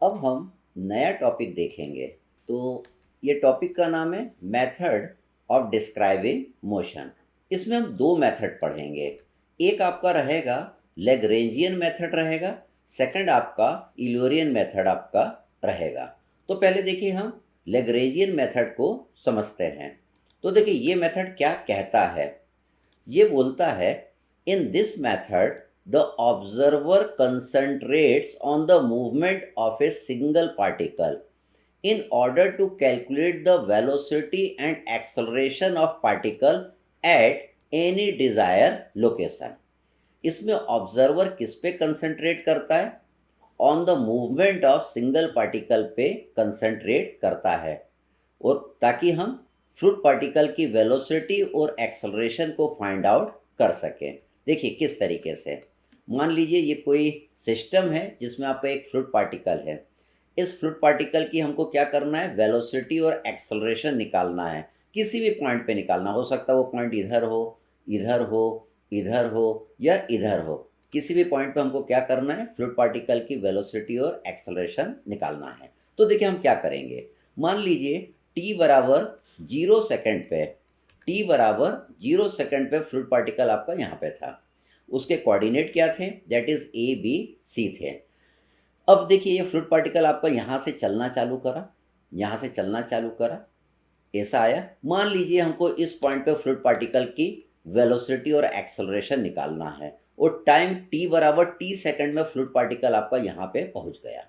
अब हम नया टॉपिक देखेंगे। तो ये टॉपिक का नाम है मेथड ऑफ डिस्क्राइबिंग मोशन। इसमें हम दो मेथड पढ़ेंगे। एक आपका रहेगा लैग्रेंजियन मेथड रहेगा, सेकंड आपका इलोरियन मेथड आपका रहेगा। तो पहले देखिए हम लैग्रेंजियन मेथड को समझते हैं। तो देखिए ये मेथड क्या कहता है। ये बोलता है in this method the observer concentrates on the movement of a single particle in order to calculate the velocity and acceleration of particle at any desired location। इसमें ऑब्जर्वर किस पे कंसंट्रेट करता है? On the movement of single particle पे concentrate करता है, और ताकि हम फ्लूइड पार्टिकल की वेलोसिटी और एक्सेलरेशन को फाइंड आउट कर सकें। देखिए किस तरीके से, मान लीजिए ये कोई सिस्टम है जिसमें आपका एक फ्लूइड पार्टिकल है। इस फ्लूइड पार्टिकल की हमको क्या करना है? वेलोसिटी और एक्सेलरेशन निकालना है। किसी भी पॉइंट पे निकालना, हो सकता है वो पॉइंट इधर हो, इधर हो, इधर हो या इधर हो। किसी भी पॉइंट पे हमको क्या करना है? फ्लूइड पार्टिकल की वेलोसिटी और एक्सेलरेशन निकालना है। तो देखिए हम क्या करेंगे। मान लीजिए t बराबर 0 सेकेंड पे, t बराबर 0 सेकेंड पे फ्लूइड पार्टिकल आपका यहाँ पे था। उसके कोऑर्डिनेट क्या थे? That is A B C थे। अब देखिए ये फ्लूइड पार्टिकल आपका यहाँ से चलना चालू करा, यहाँ से चलना चालू करा, ऐसा आया। मान लीजिए हमको इस पॉइंट पे फ्लूइड पार्टिकल की वेलोसिटी और एक्सेलरेशन निकालना है, और टाइम t बराबर t सेकंड में फ्लूइड पार्टिकल आपका यहाँ पे पहुँच गया।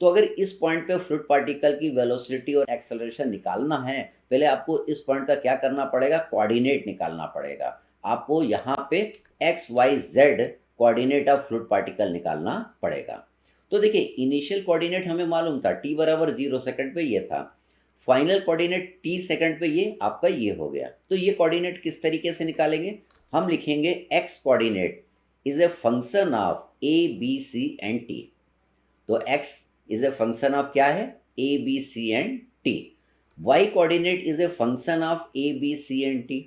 तो अगर इस पॉइंट पे फ्लूइड पार्टिकल की वेलोसिटी और एक्सेलरेशन निकालना है, पहले आपको इस पॉइंट का क्या करना पड़ेगा? कोऑर्डिनेट निकालना पड़ेगा। आपको यहाँ पे x y z coordinate of fluid particle निकालना पड़ेगा। तो देखिए इनिशियल कोऑर्डिनेट हमें मालूम था, t बराबर 0 सेकेंड पे ये था। फाइनल कोऑर्डिनेट t सेकेंड पे ये आपका ये हो गया। तो ये कोऑर्डिनेट किस तरीके से निकालेंगे? हम लिखेंगे x coordinate is a function of a b c and t। तो x is a function of क्या है? a b c and t। y coordinate is a function of a b c and t।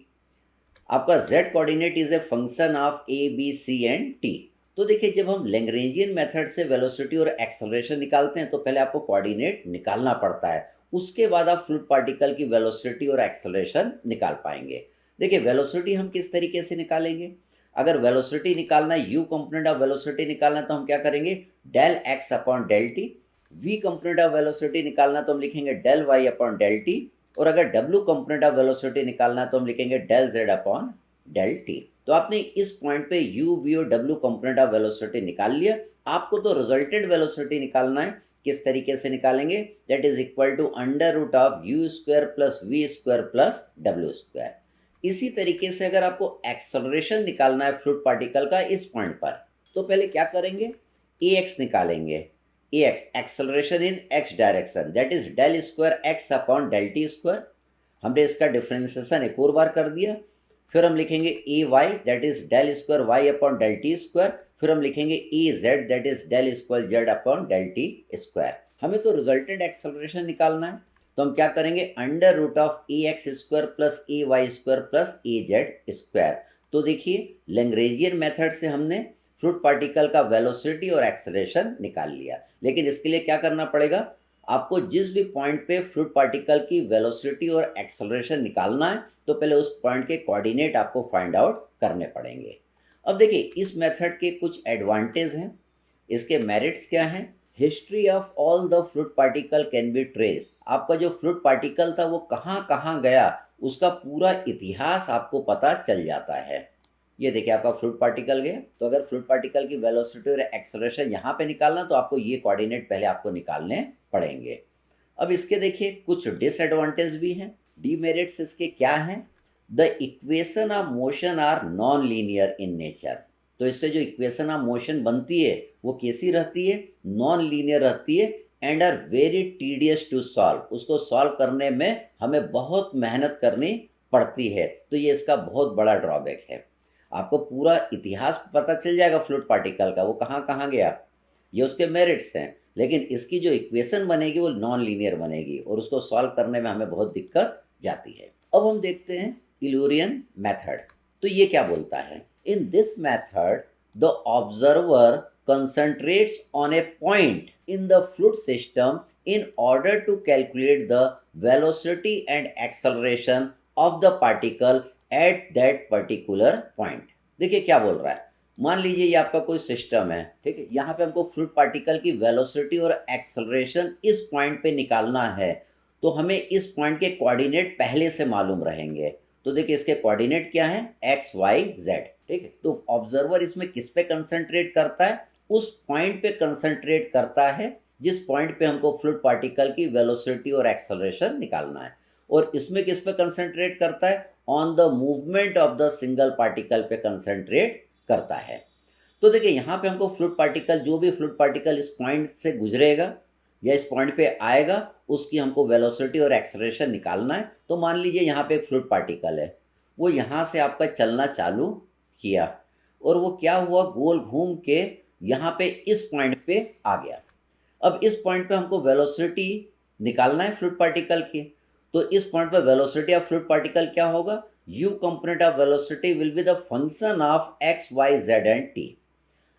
आपका z coordinate is a function of a b c and t। तो देखिए जब हम Lagrangian method से velocity और acceleration निकालते हैं तो पहले आपको कोऑर्डिनेट निकालना पड़ता है, उसके बाद आप फ्लूइड पार्टिकल की वेलोसिटी और एक्सेलरेशन निकाल पाएंगे। देखिए वेलोसिटी हम किस तरीके से निकालेंगे? अगर वेलोसिटी निकालना है, u कंपोनेंट ऑफ वेलोसिटी निकालना है, तो हम क्या करेंगे? Del x upon del t. v component of velocity निकालना तो हम लिखेंगे del y upon del t. और अगर w कंपोनेंट ऑफ वेलोसिटी निकालना है तो हम लिखेंगे del z upon del T. तो आपने इस पॉइंट पे u v और w कंपोनेंट ऑफ वेलोसिटी निकाल लिया। आपको तो रिजल्टेंट वेलोसिटी निकालना है। किस तरीके से निकालेंगे? That is equal to under root of u square plus v square plus w square. इसी तरीके से अगर आपको एक्सेलरेशन निकालना है फ्लूइड पार्टिकल का इस पॉइंट पर, तो पहले क्या करेंगे? ax निकालेंगे। ax acceleration in x direction, that is del square x upon del T square. हमने इसका डिफरेंशिएशन एक और बार कर दिया। फिर हम लिखेंगे A Y that is del square Y upon del T square. फिर हम लिखेंगे A Z that is del square Z upon del T square. हमें तो रिजल्टेंट एक्सेलरेशन निकालना है, तो हम क्या करेंगे? Under root of a x square plus a y square plus a z square. तो देखिए लैग्रेंजियन मेथड से हमने फ्लूइड पार्टिकल का वेलोसिटी और एक्सेलरेशन निकाल लिया, लेकिन इसके लिए क्या करना पड़ेगा? आपको जिस भी पॉइंट पे फ्लूइड पार्टिकल की वेलोसिटी और एक्सेलरेशन निकालना है, तो पहले उस पॉइंट के कोऑर्डिनेट आपको फाइंड आउट करने पड़ेंगे। अब देखिए इस मेथड के कुछ एडवांटेज हैं, इसके मेरिट्स क्या हैं। History of all the fluid particle can be trace. आपका जो फ्लूइड पार्टिकल था वो कहाँ कहाँ गया, उसका पूरा इतिहास आपको पता चल जाता है। ये देखिए आपका फ्लूइड पार्टिकल गया, तो अगर फ्लूइड पार्टिकल की वेलोसिटी और एक्सेलरेशन यहाँ पे निकालना तो आपको ये कोऑर्डिनेट पहले आपको निकालने पड़ेंगे। अब इसके देखिए कुछ डिसएडवांटेज भी हैं। डीमेरिट्स इसके क्या हैं? The equation of motion are non linear in nature. तो इससे जो इक्वेशन ऑफ मोशन बनती है वो कैसी रहती है? नॉन लीनियर रहती है and are very tedious to solve. उसको सॉल्व करने में हमें बहुत मेहनत करनी पड़ती है, तो ये इसका बहुत बड़ा ड्रॉबैक है। आपको पूरा इतिहास पता चल जाएगा फ्लूइड पार्टिकल का, वो कहाँ कहाँ गया, ये उसके मेरिट्स हैं। लेकिन इसकी जो इक्वेशन बनेगी वो नॉन लीनियर बनेगी और उसको सॉल्व करने में हमें बहुत दिक्कत जाती है। अब हम देखते हैं इलोरियन मेथड। तो ये क्या बोलता है? In this method the observer concentrates on a point in the fluid system in order to calculate the velocity and acceleration of the particle at that particular point। देखिए क्या बोल रहा है, मान लीजिए ये आपका कोई सिस्टम है, ठीक है, यहाँ पे हमको फ्लूइड पार्टिकल की वेलोसिटी और एक्सेलरेशन इस पॉइंट पे निकालना है, तो हमें इस पॉइंट के कोऑर्डिनेट पहले से मालूम रहेंगे। तो देखिए इसके कोऑर्डिनेट क्या है, एक्स वाई जेड, ठीक है। तो ऑब्जर्वर इसमें किस पे कंसंट्रेट करता है, उस पॉइंट पे कंसंट्रेट करता है जिस पॉइंट पे हमको फ्लूइड पार्टिकल की वेलोसिटी और एक्सेलरेशन निकालना है। और इसमें किस पे कंसंट्रेट करता है, on the movement of the single particle पे कंसंट्रेट करता है। तो देखिए यहाँ पे हमको फ्लूइड पार्टिकल, जो भी फ्लूइड पार्टिकल इस पॉइंट से गुजरेगा या इस पॉइंट पे आएगा, उसकी हमको वेलोसिटी और एक्सेलरेशन निकालना है। तो मान लीजिए यहाँ पे एक फ्लूइड पार्टिकल है, वो यहाँ से आपका चलना चालू किया और वो क्या हुआ, गोल घूम के यहाँ पे इस पॉइंट पे आ गया। अब इस पॉइंट पे हमको वेलोसिटी निकालना है फ्लूइड पार्टिकल की, तो इस पॉइंट पे वेलोसिटी ऑफ फ्लूइड पार्टिकल क्या होगा, u component of velocity will be the function of x, y, z and t.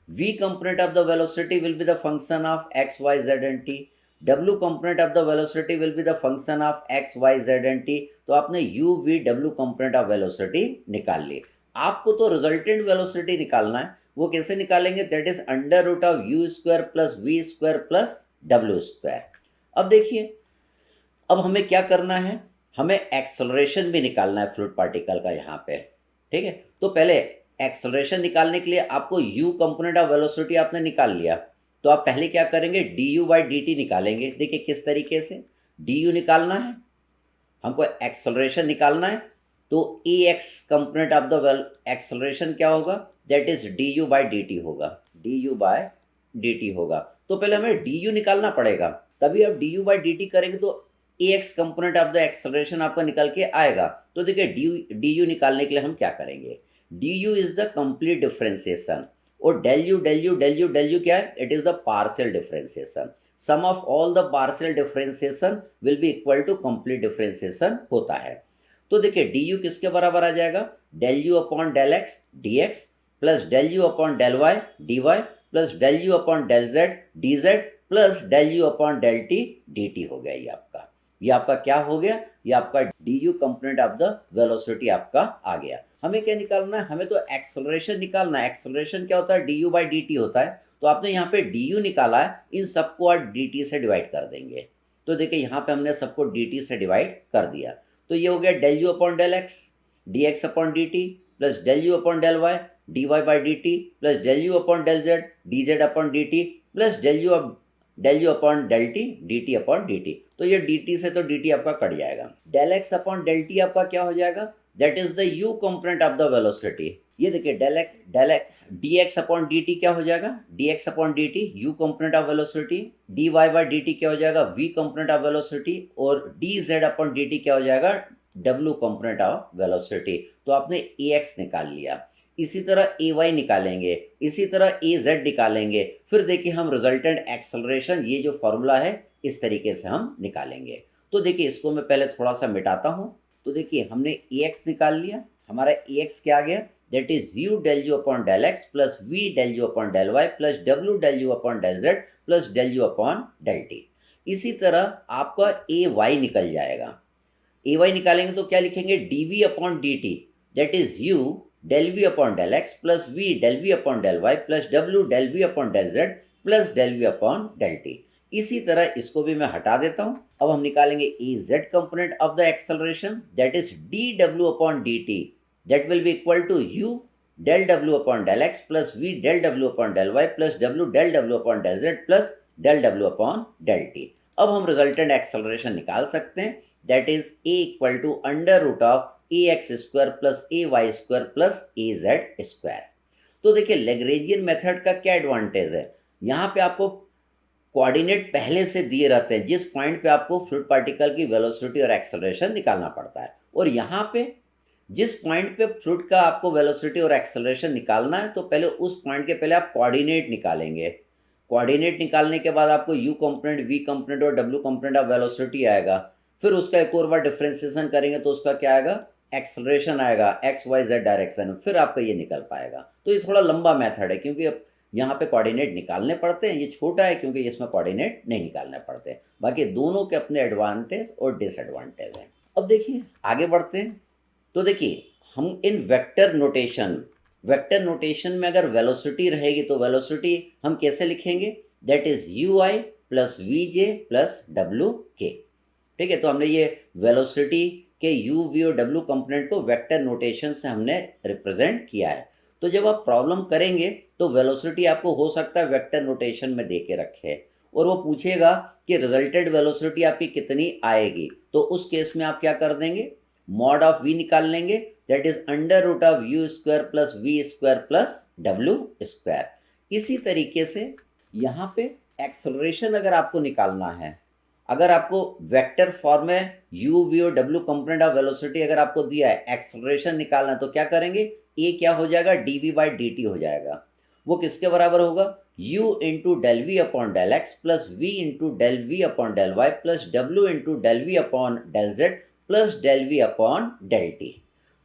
v component of the velocity will be the function of x, y, z and t. w component of the velocity will be the function of x, y, z and t. तो आपने u, v, w component of velocity निकाल ली। आपको तो resultant velocity निकालना है, वो कैसे निकालेंगे, that is under root of u square plus v square plus w square. अब देखिए, अब हमें क्या करना है, हमें एक्सेलरेशन भी निकालना है फ्लूइड पार्टिकल का यहाँ पे, ठीक है। तो पहले एक्सेलरेशन निकालने के लिए आपको u कंपोनेंट ऑफ वेलोसिटी आपने निकाल लिया, तो आप पहले क्या करेंगे, du बाई dt निकालेंगे। देखिए किस तरीके से, du निकालना है, हमको एक्सेलरेशन निकालना है, तो ax component of the acceleration क्या होगा, that is du by dt होगा, du बाई dt होगा। तो पहले हमें du निकालना पड़ेगा, तभी आप du बाई dt करेंगे तो ax component of the acceleration आपका निकल के आएगा। तो देखिए du निकालने के लिए हम क्या करेंगे, du is the complete differentiation, और del u क्या है, it is the partial differentiation. Sum of all the partial differentiation will be equal to complete differentiation होता है। तो देखिए du किसके बराबर आ जाएगा, del u upon del x dx plus del u upon del y dy plus del u upon del z dz plus del u upon del t dt हो गया। ये आपका क्या हो गया, ये आपका du component of the velocity आपका आ गया। हमें क्या निकालना है, हमें तो एक्सेलरेशन निकालना है। एक्सेलरेशन क्या होता है, du बाई dt होता है। तो आपने यहाँ पे du निकाला है, इन सबको आप dt से डिवाइड कर देंगे। तो देखिए यहाँ पे हमने सबको dt से डिवाइड कर दिया, तो ये हो गया del u upon del x dx upon dt plus del u upon del y dy by dt plus del u upon del z dz upon dt plus del u upon del t dt upon dt। तो ये dt से तो dt आपका cut जाएगा, del x upon del t आपका क्या हो जाएगा, that is the u component of the velocity. ये देखिए del x dx upon dt क्या हो जाएगा, dx upon dt u component of velocity, dy by dt क्या हो जाएगा, v कंपोनेंट ऑफ वेलोसिटी, और dz अपॉन dt क्या हो जाएगा, w कंपोनेंट ऑफ वेलोसिटी। तो आपने ax निकाल लिया, इसी तरह ay निकालेंगे, इसी तरह az निकालेंगे, फिर देखिए हम रिजल्टेंट एक्सेलरेशन, ये जो फॉर्मूला है इस तरीके से हम निकालेंगे। तो देखिए इसको मैं पहले थोड़ा सा मिटाता हूँ। तो देखिए हमने ax निकाल लिया, हमारा ax क्या आ गया, that is u del u upon del x plus v del u upon del y plus w del u upon del z plus del u upon del t। इसी तरह आपका ay निकल जाएगा, ay निकालेंगे तो क्या लिखेंगे, dv upon dt that is u del v upon del x plus v del v upon del y plus w del v upon del z plus del v upon del t। इसी तरह इसको भी मैं हटा देता हूँ। अब हम निकालेंगे az component of the acceleration, that is dw upon dt that will be equal to u del w upon del x plus v del w upon del y plus w del w upon del z plus del w upon del t। अब हम resultant acceleration निकाल सकते हैं, that is a equal to under root of ax square plus ay square plus az square. तो देखिए Lagrangian method का क्या advantage है, यहाँ पे आपको कोऑर्डिनेट पहले से दिए रहते हैं, जिस पॉइंट पे आपको फ्लूइड पार्टिकल की वेलोसिटी और एक्सेलरेशन निकालना पड़ता है, और यहाँ पे जिस पॉइंट पे फ्लूइड का आपको वेलोसिटी और एक्सेलरेशन निकालना है, तो पहले उस पॉइंट के पहले आप कोऑर्डिनेट निकालेंगे। कोऑर्डिनेट निकालने के बाद आपको u कंपोनेंट, v कंपोनेंट और w कंपोनेंट ऑफ वेलोसिटी आएगा, फिर उसका एक और बार डिफरेंशिएशन करेंगे तो उसका क्या आएगा, एक्सेलरेशन आएगा x y z डायरेक्शन में, फिर आपका ये निकल पाएगा। तो ये थोड़ा लंबा मेथड है, क्योंकि यहाँ पे कोऑर्डिनेट निकालने पड़ते हैं, ये छोटा है क्योंकि इसमें कोऑर्डिनेट नहीं निकालने पड़ते। बाकी दोनों के अपने एडवांटेज और डिसएडवांटेज हैं। अब देखिए आगे बढ़ते हैं। तो देखिए हम इन वेक्टर नोटेशन में अगर वेलोसिटी रहेगी तो वेलोसिटी हम कैसे लिखेंगे, that is u i plus v j plus डब्ल्यू के। ठीक है, तो हमने ये वेलोसिटी के यू वी और डब्ल्यू कंपोनेंट को वेक्टर नोटेशन से हमने रिप्रेजेंट किया है। तो जब आप प्रॉब्लम करेंगे तो वेलोसिटी आपको हो सकता है वेक्टर नोटेशन में दे के रखे और वो पूछेगा कि रिजल्टेड वेलोसिटी आपकी कितनी आएगी, तो उस केस में आप क्या कर देंगे, मॉड ऑफ वी निकाल लेंगे, that is under root of u square plus v square plus डब्ल्यू स्क्वायर। इसी तरीके से यहाँ पे एक्सेलरेशन अगर आपको निकालना है, अगर आपको वेक्टर फॉर्म में यू वी और डब्ल्यू कंपोनेंट ऑफ वेलोसिटी अगर आपको दिया है, एक्सेलरेशन निकालना है, तो क्या करेंगे, ए क्या हो जाएगा, d v by d t हो जाएगा। वो किसके बराबर होगा, u into del we upon del x plus v into del we upon del y plus डब्ल्यू into del we upon del z plus del we upon del T.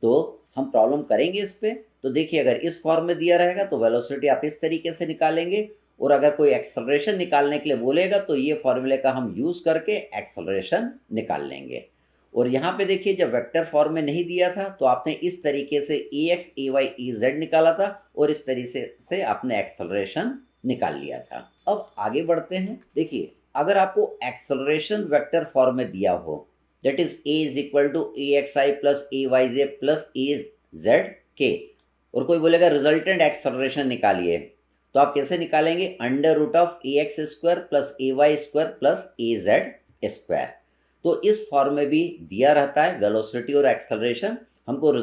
तो हम problem करेंगे इस पे। तो देखिए अगर इस फॉर्म में दिया रहेगा तो वेलोसिटी आप इस तरीके से निकालेंगे, और अगर कोई एक्सेलरेशन निकालने के लिए बोलेगा तो ये फॉर्मूले का हम यूज़ करके एक्सेलरेशन निकाल लेंगे। और यहाँ पे देखिए जब वेक्टर फॉर्म में नहीं दिया था तो आपने इस तरीके से ए एक्स ए वाई ई जेड निकाला था और इस तरीके से आपने एक्सेलरेशन निकाल लिया था। अब आगे बढ़ते हैं। देखिए अगर आपको एक्सेलरेशन वेक्टर फॉर्म में दिया हो, that is a is equal to a x i plus a y j plus a z k, और कोई बोलेगा रिजल्टेंट एक्सेलरेशन निकालिए, तो आप कैसे निकालेंगे, under root of a x square plus a y square plus a z square. तो इस फॉर्म में भी दिया रहता है वेलोसिटी और एक्सेलरेशन, हमको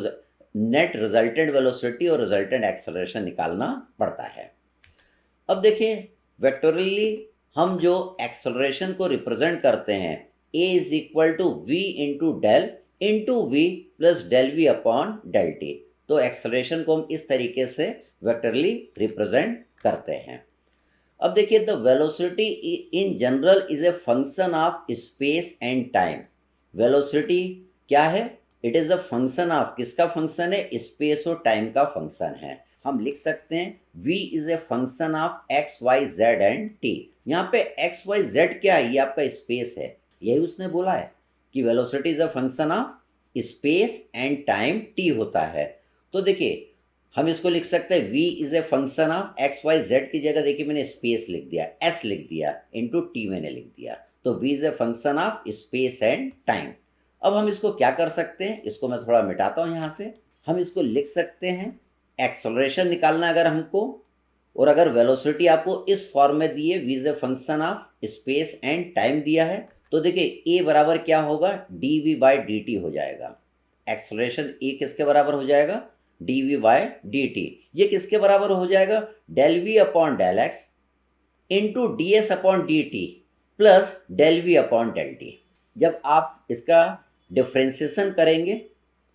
नेट रिजल्टेंट वेलोसिटी और रिजल्टेंट एक्सेलरेशन निकालना पड़ता है। अब देखिए वेक्टोरियली हम जो एक्सेलरेशन को रिप्रेजेंट करते हैं, A is equal to V into V plus del we upon del T. तो एक्सेलरेशन को हम इस तरीके से वेक्टरली रिप्रेजेंट करते हैं। अब देखिए the velocity in general is a function of space and time. Velocity क्या है, it is a function of, किसका फंक्शन है, स्पेस और टाइम का फंक्शन है। हम लिख सकते हैं v is a function of x y z and t. यहाँ पे एक्स वाई जेड क्या है, ये आपका स्पेस है, यही उसने बोला है कि velocity is a function of space and time T होता है। तो देखिए हम इसको लिख सकते हैं v is a function of x y z की जगह देखिए मैंने स्पेस लिख दिया, s लिख दिया, इंटू टी मैंने लिख दिया, तो v is a function of space and time. अब हम इसको क्या कर सकते हैं, इसको मैं थोड़ा मिटाता हूँ यहाँ से। हम इसको लिख सकते हैं, एक्सेलरेशन निकालना अगर हमको, और अगर वेलोसिटी आपको इस फॉर्म में दिए v is a function of space and time दिया है, तो देखिए a बराबर क्या होगा, d v by d t हो जाएगा। एक्सेलरेशन a किसके बराबर हो जाएगा, d v by d t. ये किसके बराबर हो जाएगा, del we upon del x into d S upon D T plus del we upon del t. जब आप इसका डिफ्रेंसिएशन करेंगे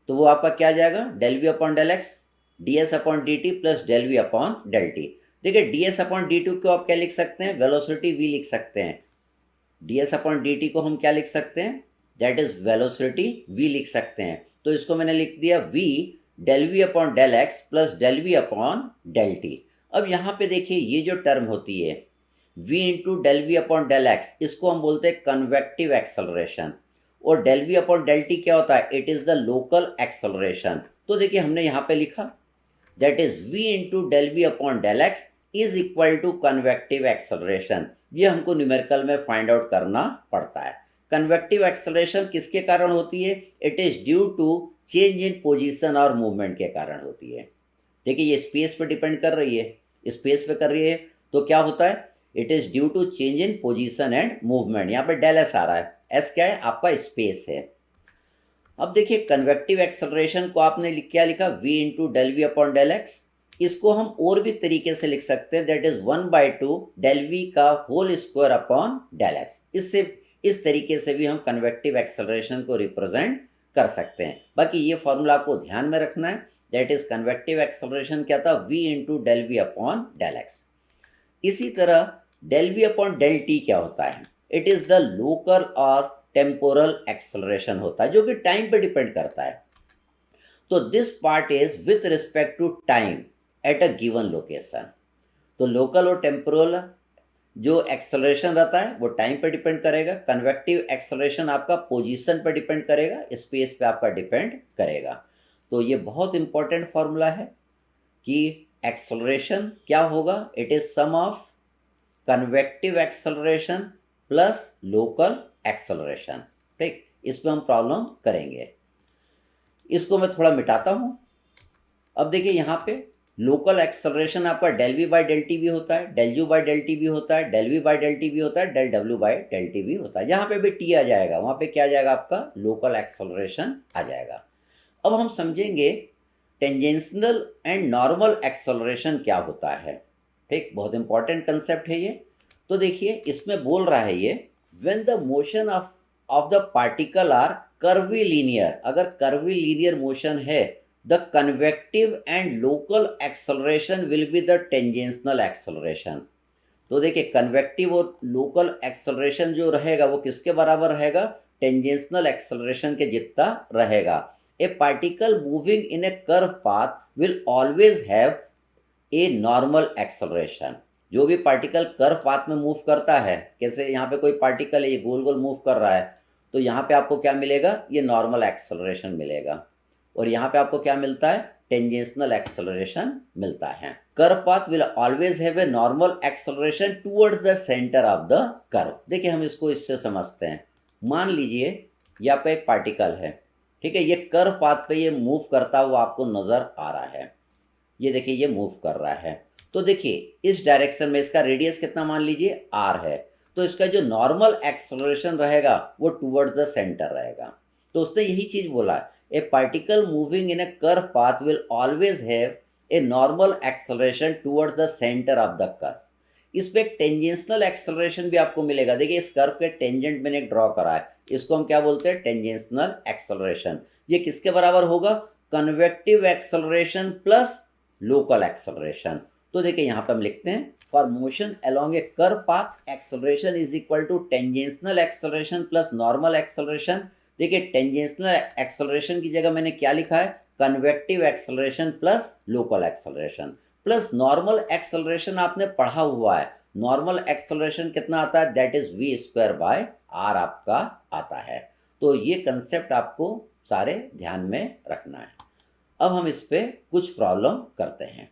तो वो आपका क्या जाएगा, del we upon del X D S upon D T plus del we upon del T. देखिए D S upon D T को आप क्या लिख सकते हैं, वेलोसिटी वी लिख सकते हैं, D S upon D T को हम क्या लिख सकते हैं, दैट इज वेलोसिटी वी लिख सकते हैं। तो इसको मैंने लिख दिया v del we upon del x plus del we upon del t. अब यहाँ पे देखिए ये जो टर्म होती है v into del we upon del x, इसको हम बोलते हैं कन्वेक्टिव एक्सेलरेशन, और del we upon del t क्या होता है, it is the local acceleration. तो देखिए हमने यहाँ पे लिखा that is v into del we upon del x is equal to convective acceleration. ये हमको न्यूमेरिकल में फाइंड आउट करना पड़ता है। कन्वेक्टिव एक्सेलरेशन किसके कारण होती है, it is due to change in position और मूवमेंट के कारण होती है। देखिए ये स्पेस पे डिपेंड कर रही है, स्पेस पे कर रही है, तो क्या होता है, it is due to change in position and movement. यहाँ पे डेल एस आ रहा है, एस क्या है, आपका स्पेस है। अब देखिए कन्वेक्टिव एक्सेलरेशन को आपने क्या लिखा, v into del we upon del x. इसको हम और भी तरीके से लिख सकते हैं, दैट इज 1/2 डेल वी का whole square upon del s. इससे इस तरीके से भी हम कन्वेक्टिव एक्सेलरेशन को रिप्रेजेंट कर सकते हैं। बाकी ये फॉर्मूला आपको ध्यान में रखना है, दैट इज कन्वेक्टिव एक्सेलरेशन क्या था, v into del we upon del x. इसी तरह del we upon del t क्या होता है, इट इज़ द लोकल और टेम्पोरल एक्सेलरेशन होता है, जो कि टाइम पे डिपेंड करता है। तो this part is with respect to time at a given location. तो लोकल और टेम्पोरल जो एक्सेलरेशन रहता है वो टाइम पे डिपेंड करेगा, कन्वेक्टिव एक्सेलरेशन आपका पोजीशन पे डिपेंड करेगा, स्पेस पे आपका डिपेंड करेगा। तो ये बहुत इंपॉर्टेंट फॉर्मूला है कि एक्सेलरेशन क्या होगा, it is sum of convective acceleration plus local acceleration. ठीक, इस पर हम प्रॉब्लम करेंगे। इसको मैं थोड़ा मिटाता हूं। अब देखिए यहाँ पे लोकल एक्सेलरेशन आपका del v by del t भी होता है, del u by del t भी होता है, del v by del t भी होता है, डेल डब्ल्यू बाई डेल टी भी होता है। जहाँ पे भी टी आ जाएगा वहाँ पे क्या आ जाएगा, आपका लोकल एक्सेलरेशन आ जाएगा। अब हम समझेंगे टेंजेंशियल एंड नॉर्मल एक्सेलरेशन क्या होता है। ठीक, बहुत इंपॉर्टेंट कंसेप्ट है ये। तो देखिए इसमें बोल रहा है ये, when the motion of the particle are curvilinear, अगर कर्वीलीनियर मोशन है, the convective and local acceleration will be the tangential acceleration। तो देखिए कन्वेक्टिव और लोकल एक्सेलरेशन जो रहेगा वो किसके बराबर रहेगा, टेंजेंशियल एक्सेलरेशन के जितना रहेगा। ए particle moving in A curve path will always have a normal acceleration. जो भी पार्टिकल कर्व पाथ में मूव करता है, कैसे यहाँ पे कोई पार्टिकल है ये गोल गोल मूव कर रहा है, तो यहाँ पे आपको क्या मिलेगा, ये नॉर्मल एक्सेलरेशन मिलेगा। और यहाँ पे आपको क्या मिलता है, टेंजेंशियल एक्सेलरेशन मिलता है। Curve path will always have a normal acceleration towards the centre of the curve. देखिए हम इसको इससे समझते हैं। मान लीजिए ये आपका एक पार्टिकल है, ठीक है, ये कर्व पाथ पे ये मूव करता हुआ आपको नजर आ रहा है। ये देखिए ये मूव कर रहा है, तो देखिए इस डायरेक्शन में इसका रेडियस कितना मान लीजिए r है, तो इसका जो नॉर्मल एक्सेलरेशन रहेगा वो टुवर्ड्स द सेंटर रहेगा। तो उसने यही चीज बोला, ए particle moving in A curve path will always have a normal acceleration towards the centre of the curve. इस पे एक टेंजेंशियल एक्सेलरेशन भी आपको मिलेगा। देखिए इस कर्व के टेंजेंट मैंने एक ड्रॉ करा है, इसको हम क्या बोलते हैं, टेंजेंशियल एक्सेलरेशन। ये किसके बराबर होगा, convective acceleration plus local acceleration. तो देखिए यहाँ पे हम लिखते हैं, for motion along a curve path acceleration is equal to tangential acceleration plus normal acceleration. देखिए टेंजेंशियल एक्सेलरेशन की जगह मैंने क्या लिखा है, convective acceleration plus local acceleration plus normal acceleration आपने पढ़ा हुआ है। नॉर्मल एक्सेलरेशन कितना आता है, that is v square by r आपका आता है। तो ये कंसेप्ट आपको सारे ध्यान में रखना है। अब हम इस पे कुछ प्रॉब्लम करते हैं।